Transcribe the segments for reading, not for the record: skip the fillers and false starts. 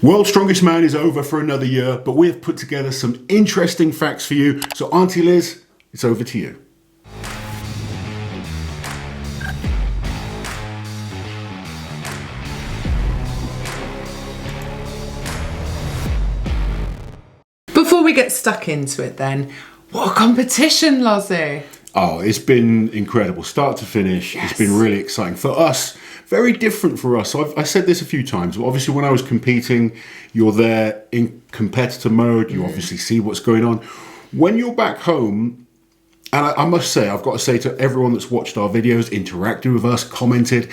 World's Strongest Man is over for another year, but we have put together some interesting facts for you. So Auntie Liz, it's over to you. Before we get stuck into it then, what a competition, Lozzie. Oh, it's been incredible, start to finish. Yes. It's been really exciting. For us, very different for us. So I said this a few times, but obviously when I was competing, you're there in competitor mode, you obviously see what's going on. When you're back home, and I must say, I've got to say to everyone that's watched our videos, interacted with us, commented,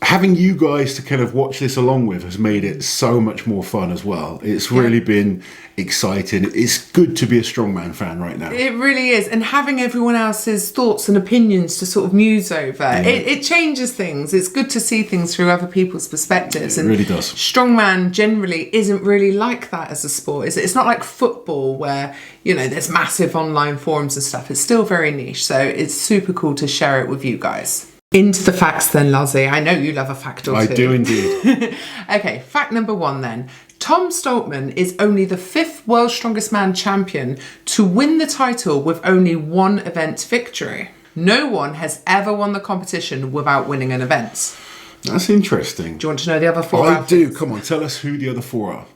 having you guys to kind of watch this along with has made it so much more fun as well. It's really been exciting. It's good to be a Strongman fan right now. It really is. And having everyone else's thoughts and opinions to sort of muse over, it changes things. It's good to see things through other people's perspectives. It really does. Strongman generally isn't really like that as a sport, is it? It's not like football where, you know, there's massive online forums and stuff. It's still very niche. So it's super cool to share it with you guys. Into the facts then, Lozzie. I know you love a fact or two. I do indeed. Okay, fact number 1 then. Tom Stoltman is only the 5th World's Strongest Man champion to win the title with only one event victory. No one has ever won the competition without winning an event. That's interesting. Do you want to know the other 4? I do. Come on, tell us who the other 4 are.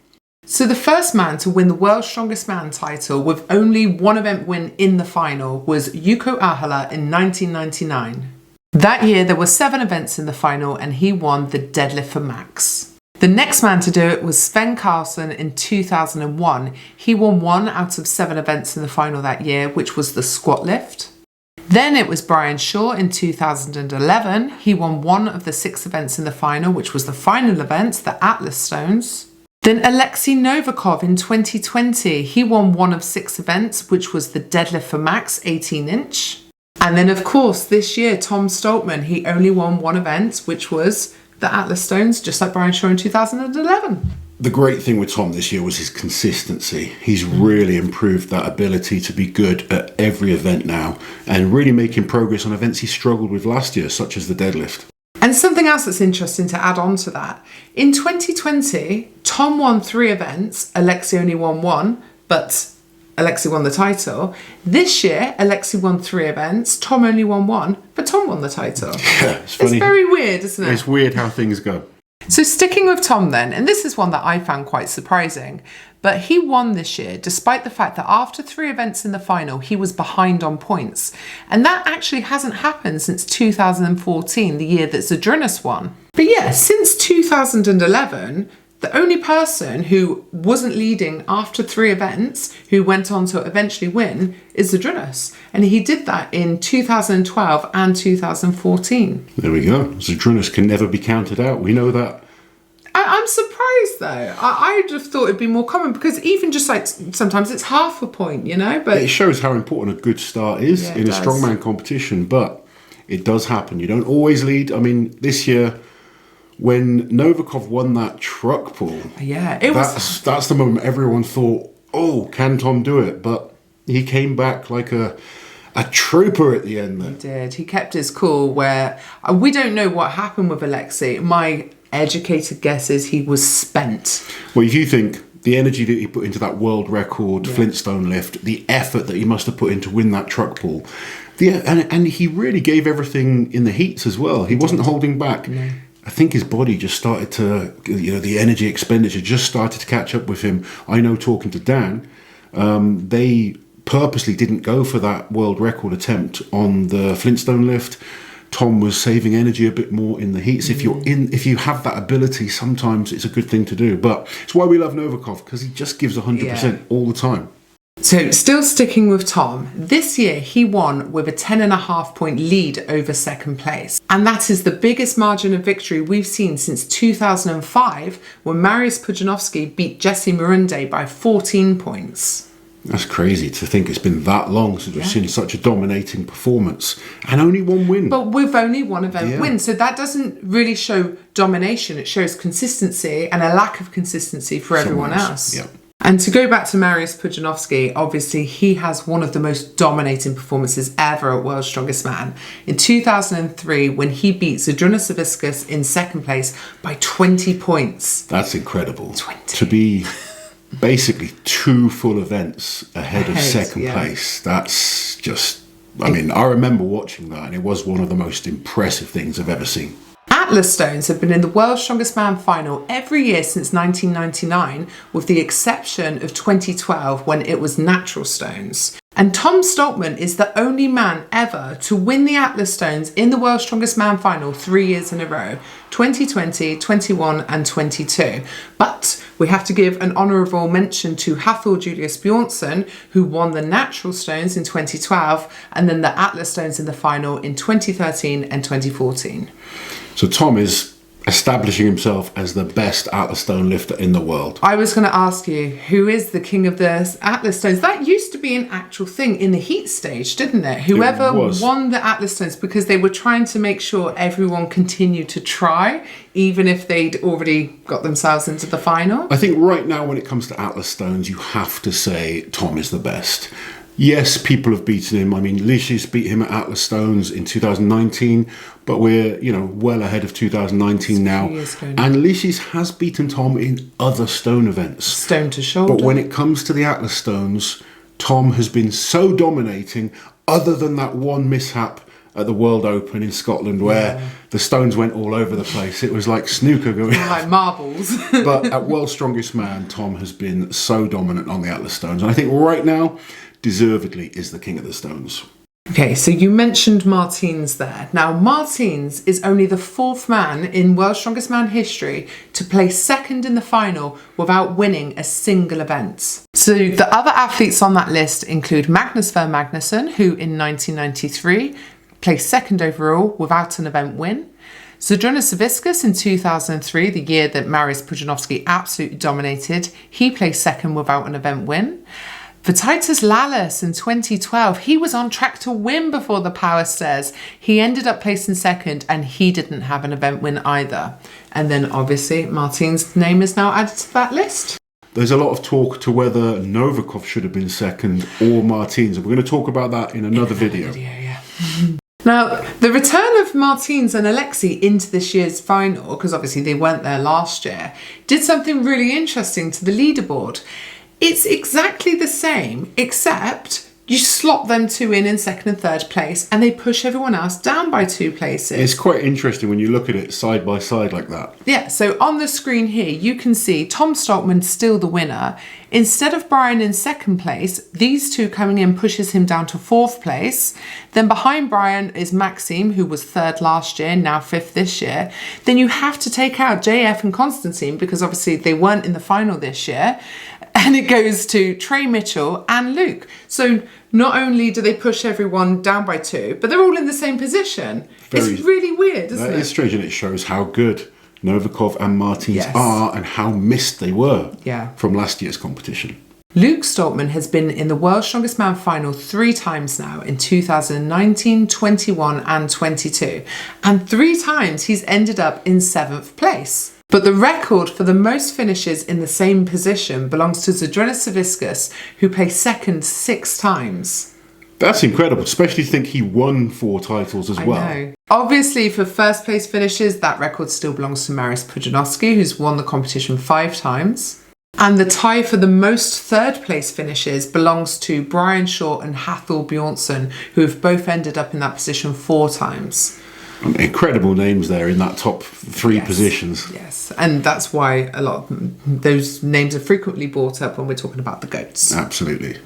So the first man to win the World's Strongest Man title with only one event win in the final was Yuko Ahala in 1999. That year, there were 7 events in the final and he won the deadlift for max. The next man to do it was Sven Carlson in 2001. He won 1 out of 7 events in the final that year, which was the squat lift. Then it was Brian Shaw in 2011. He won 1 of the 6 events in the final, which was the final event, the Atlas Stones. Then Alexei Novikov in 2020. He won 1 of 6 events, which was the deadlift for max 18-inch. And then, of course, this year, Tom Stoltman, he only won 1 event, which was the Atlas Stones, just like Brian Shaw in 2011. The great thing with Tom this year was his consistency. He's really improved that ability to be good at every event now and really making progress on events he struggled with last year, such as the deadlift. And something else that's interesting to add on to that. In 2020, Tom won 3 events, Alexei only won 1, but Alexei won the title. This year, Alexei won 3 events, Tom only won 1, but Tom won the title. Yeah, it's funny. It's very weird, isn't it? It's weird how things go. So sticking with Tom then, and this is one that I found quite surprising, but he won this year despite the fact that after 3 events in the final, he was behind on points. And that actually hasn't happened since 2014, the year that Zadrunas won. But yeah, since 2011, the only person who wasn't leading after 3 events, who went on to eventually win, is Zadrunas. And he did that in 2012 and 2014. There we go. Zadrunas can never be counted out. We know that. I'm surprised though. I'd have thought it'd be more common because even just like sometimes it's half a point, you know. But it shows how important a good start is in a does. strongman competition. But it does happen. You don't always lead. I mean, this year, when Novikov won that truck pull, that's the moment everyone thought, oh, can Tom do it? But he came back like a trooper at the end there. He did. He kept his cool where we don't know what happened with Alexei. My educated guess is he was spent. Well, if you think the energy that he put into that world record Flintstone lift, the effort that he must have put in to win that truck pull, and he really gave everything in the heats as well. He wasn't holding back. No. I think his body just started to, the energy expenditure just started to catch up with him. I know talking to Dan, they purposely didn't go for that world record attempt on the Flintstone lift. Tom was saving energy a bit more in the heats. If you have that ability, sometimes it's a good thing to do. But it's why we love Novikov, because he just gives 100% all the time. So still sticking with Tom, this year he won with a 10.5 point lead over second place. And that is the biggest margin of victory we've seen since 2005 when Mariusz Pudzianowski beat Jesse Morunde by 14 points. That's crazy to think it's been that long since we've seen such a dominating performance and only 1 win. But with only 1 event win, so that doesn't really show domination. It shows consistency and a lack of consistency for everyone else. Yeah. And to go back to Mariusz Pudzianowski, obviously he has one of the most dominating performances ever at World's Strongest Man. In 2003, when he beat Zydrunas Savickas in second place by 20 points. That's incredible. 20. To be basically 2 full events ahead of second yeah. place, that's just... I mean, I remember watching that, and it was one of the most impressive things I've ever seen. Atlas stones have been in the World's Strongest Man final every year since 1999, with the exception of 2012 when it was natural stones. And Tom Stoltman is the only man ever to win the Atlas stones in the World's Strongest Man final 3 years in a row, 2020, 21 and 22. But we have to give an honourable mention to Hathor Julius Bjornsson, who won the natural stones in 2012 and then the Atlas stones in the final in 2013 and 2014. So Tom is establishing himself as the best Atlas stone lifter in the world. I was going to ask you, who is the king of the Atlas stones? That used to be an actual thing in the heat stage, didn't it? Whoever won the Atlas stones, because they were trying to make sure everyone continued to try, even if they'd already got themselves into the final. I think right now when it comes to Atlas stones, you have to say Tom is the best. Yes, people have beaten him. I mean, Lisis beat him at Atlas Stones in 2019, but we're, well ahead of 2019 now. And Lisis has beaten Tom in other stone events. Stone to shoulder. But when it comes to the Atlas Stones, Tom has been so dominating, other than that one mishap at the World Open in Scotland where the stones went all over the place. It was like snooker going. Like marbles. But at World's Strongest Man, Tom has been so dominant on the Atlas Stones. And I think right now, deservedly is the king of the stones. Okay, so you mentioned Martins there. Now, Martins is only the 4th man in World's Strongest Man history to place second in the final without winning a single event. So the other athletes on that list include Magnus Ver Magnusson, who in 1993 placed second overall without an event win. Zydrunas Savickas in 2003, the year that Mariusz Pudzianowski absolutely dominated, he placed second without an event win. Vitaitas Lalas in 2012, he was on track to win before the power stairs. He ended up placing second and he didn't have an event win either. And then obviously Martin's name is now added to that list. There's a lot of talk to whether Novikov should have been second or Martins. We're going to talk about that in another video. Now, the return of Martins and Alexei into this year's final, because obviously they weren't there last year, did something really interesting to the leaderboard. It's exactly the same, except you slot them 2 in second and third place and they push everyone else down by 2 places. It's quite interesting when you look at it side by side like that. Yeah, so on the screen here, you can see Tom Stoltman still the winner. Instead of Brian in second place, these 2 coming in pushes him down to 4th place. Then behind Brian is Maxime, who was 3rd last year, now 5th this year. Then you have to take out JF and Constantine because obviously they weren't in the final this year. And it goes to Trey Mitchell and Luke. So not only do they push everyone down by 2, but they're all in the same position. It's really weird, isn't it? That is strange, and it shows how good Novikov and Martins are and how missed they were from last year's competition. Luke Stoltman has been in the World's Strongest Man final 3 times now, in 2019, 21 and 22. And 3 times he's ended up in 7th place. But the record for the most finishes in the same position belongs to Zydrunas Savickas, who placed second 6 times. That's incredible, especially to think he won 4 titles as well. I know. Obviously, for first place finishes, that record still belongs to Mariusz Pudzianowski, who's won the competition 5 times. And the tie for the most third place finishes belongs to Brian Shaw and Hathor Bjornsson, who have both ended up in that position 4 times. Incredible names there in that top 3 positions. Yes, and that's why a lot of those names are frequently brought up when we're talking about the GOATs. Absolutely.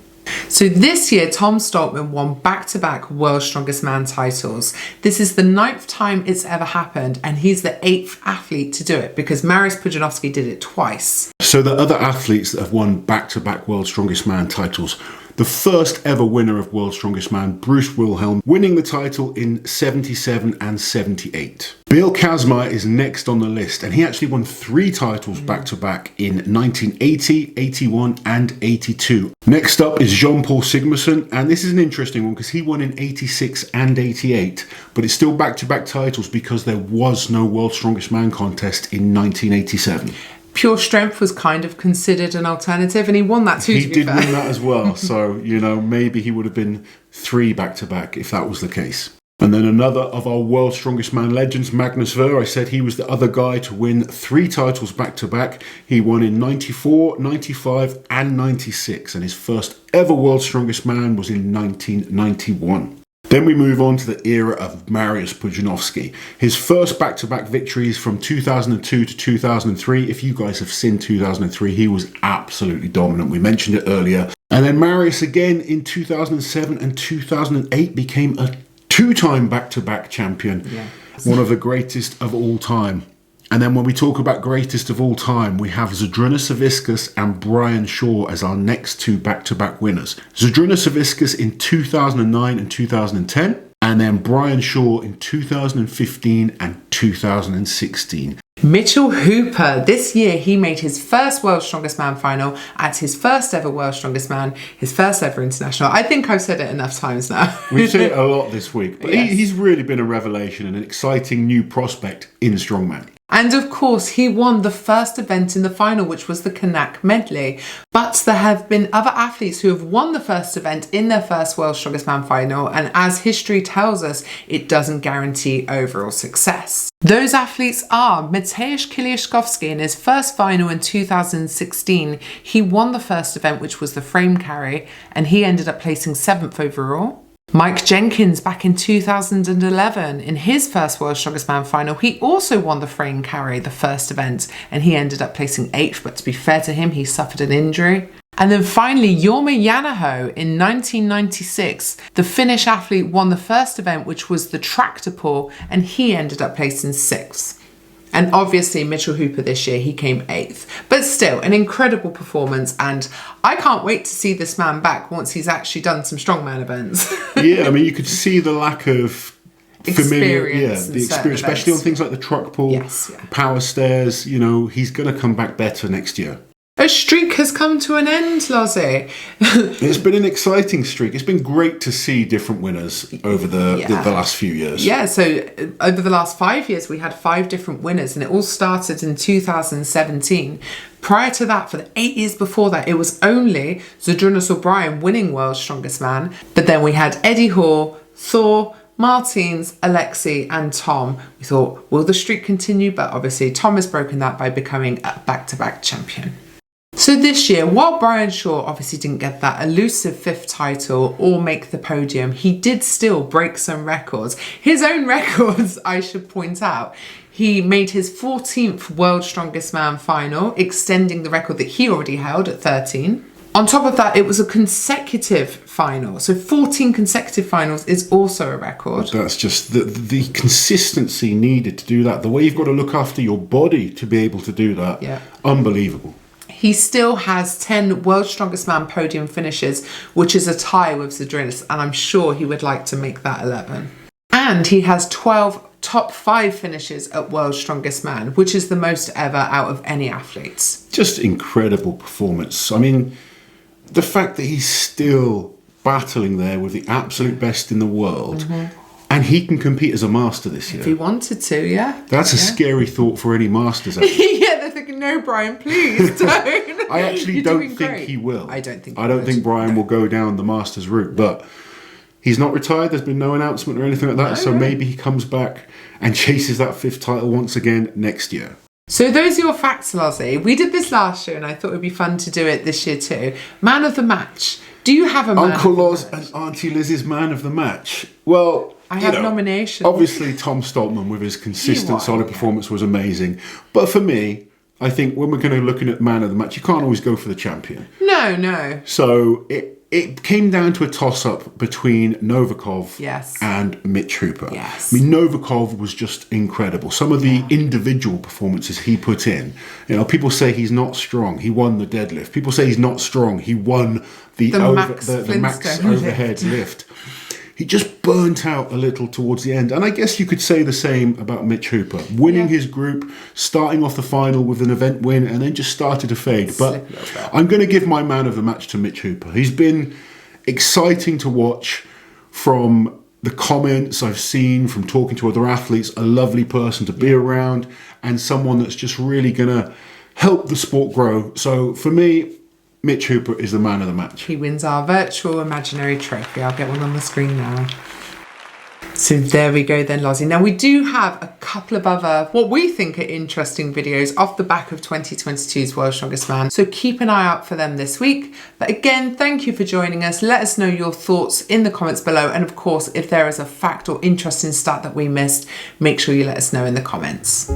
So this year, Tom Stoltman won back-to-back World's Strongest Man titles. This is the 9th time it's ever happened, and he's the 8th athlete to do it because Mariusz Pudzianowski did it twice. So the other athletes that have won back-to-back World's Strongest Man titles, the first ever winner of World's Strongest Man, Bruce Wilhelm, winning the title in 77 and 78. Bill Kazmaier is next on the list, and he actually won 3 titles back-to-back in 1980, 81 and 82. Next up is Jean-Paul Sigmarsson, and this is an interesting one because he won in 86 and 88, but it's still back-to-back titles because there was no World's Strongest Man contest in 1987. Pure strength was kind of considered an alternative, and he won that too. He did win that as well. So, maybe he would have been 3 back-to-back if that was the case. And then another of our world's strongest man legends, Magnus Ver. I said he was the other guy to win 3 titles back-to-back. He won in 94, 95 and 96. And his first ever world's strongest man was in 1991. Then we move on to the era of Mariusz Pudzianowski. His first back-to-back victories from 2002 to 2003. If you guys have seen 2003, he was absolutely dominant. We mentioned it earlier. And then Mariusz again in 2007 and 2008 became a 2-time back-to-back champion. Yeah. One of the greatest of all time. And then when we talk about greatest of all time, we have Zydrunas Savickas and Brian Shaw as our next 2 back-to-back winners. Zydrunas Savickas in 2009 and 2010, and then Brian Shaw in 2015 and 2016. Mitchell Hooper, this year he made his first World's Strongest Man final at his first ever World's Strongest Man, his first ever international. I think I've said it enough times now. We've said it a lot this week, but yes. He's really been a revelation and an exciting new prospect in Strongman. And of course, he won the first event in the final, which was the Kanak Medley. But there have been other athletes who have won the first event in their first World's Strongest Man final. And as history tells us, it doesn't guarantee overall success. Those athletes are Mateusz Kiliaszkowski in his first final in 2016. He won the first event, which was the frame carry, and he ended up placing 7th overall. Mike Jenkins back in 2011 in his first World's Strongest Man final, he also won the frame carry, the first event, and he ended up placing 8th, but to be fair to him, he suffered an injury. And then finally, Jorma Janaho in 1996, the Finnish athlete won the first event, which was the tractor pull, and he ended up placing 6th. And obviously Mitchell Hooper this year, he came 8th. But still, an incredible performance, and I can't wait to see this man back once he's actually done some strongman events. Yeah, I mean, you could see the lack of experience, the experience, especially on things like the truck pull, power stairs. He's going to come back better next year. A streak has come to an end, Lozzie. It's been an exciting streak. It's been great to see different winners over the last few years. Yeah, so over the last 5 years, we had 5 different winners, and it all started in 2017. Prior to that, for the 8 years before that, it was only Zydrunas O'Brien winning World's Strongest Man. But then we had Eddie Hall, Thor, Martins, Alexei and Tom. We thought, will the streak continue? But obviously Tom has broken that by becoming a back-to-back champion. So this year, while Brian Shaw obviously didn't get that elusive 5th title or make the podium, he did still break some records. His own records, I should point out. He made his 14th World's Strongest Man final, extending the record that he already held at 13. On top of that, it was a consecutive final. So 14 consecutive finals is also a record. That's just the consistency needed to do that. The way you've got to look after your body to be able to do that. Yeah. Unbelievable. He still has 10 World's Strongest Man podium finishes, which is a tie with Zydrunas, and I'm sure he would like to make that 11. And he has 12 top 5 finishes at World's Strongest Man, which is the most ever out of any athletes. Just incredible performance. I mean, the fact that he's still battling there with the absolute best in the world, and he can compete as a master this year. If he wanted to, yeah. That's a scary thought for any masters. Yeah, they're thinking, no, Brian, please don't. I actually don't think he will. I don't think Brian will go down the masters route, but he's not retired. There's been no announcement or anything like that, so maybe he comes back and chases that 5th title once again next year. So those are your facts, Lozzie. We did this last year and I thought it would be fun to do it this year too. Man of the match. Do you have a man Uncle of the Loz match? and Auntie Liz's man of the match? Well, I have nominations. Obviously, Tom Stoltman with his consistent, solid performance was amazing. But for me, I think when we're going to looking at man of the match, you can't always go for the champion. No. So it came down to a toss-up between Novikov and Mitch Hooper. Yes. I mean, Novikov was just incredible. Some of the individual performances he put in. People say he's not strong. He won the deadlift. People say he's not strong. He won the max overhead lift. He just burnt out a little towards the end. And I guess you could say the same about Mitch Hooper. Winning his group, starting off the final with an event win, and then just started to fade. But I'm going to give my man of the match to Mitch Hooper. He's been exciting to watch from the comments I've seen, from talking to other athletes, a lovely person to be around, and someone that's just really going to helped the sport grow. So for me, Mitch Hooper is the man of the match. He wins our virtual imaginary trophy. I'll get one on the screen now. So there we go then, Lozzie. Now we do have a couple of other, what we think are interesting videos off the back of 2022's World's Strongest Man. So keep an eye out for them this week. But again, thank you for joining us. Let us know your thoughts in the comments below. And of course, if there is a fact or interesting stat that we missed, make sure you let us know in the comments.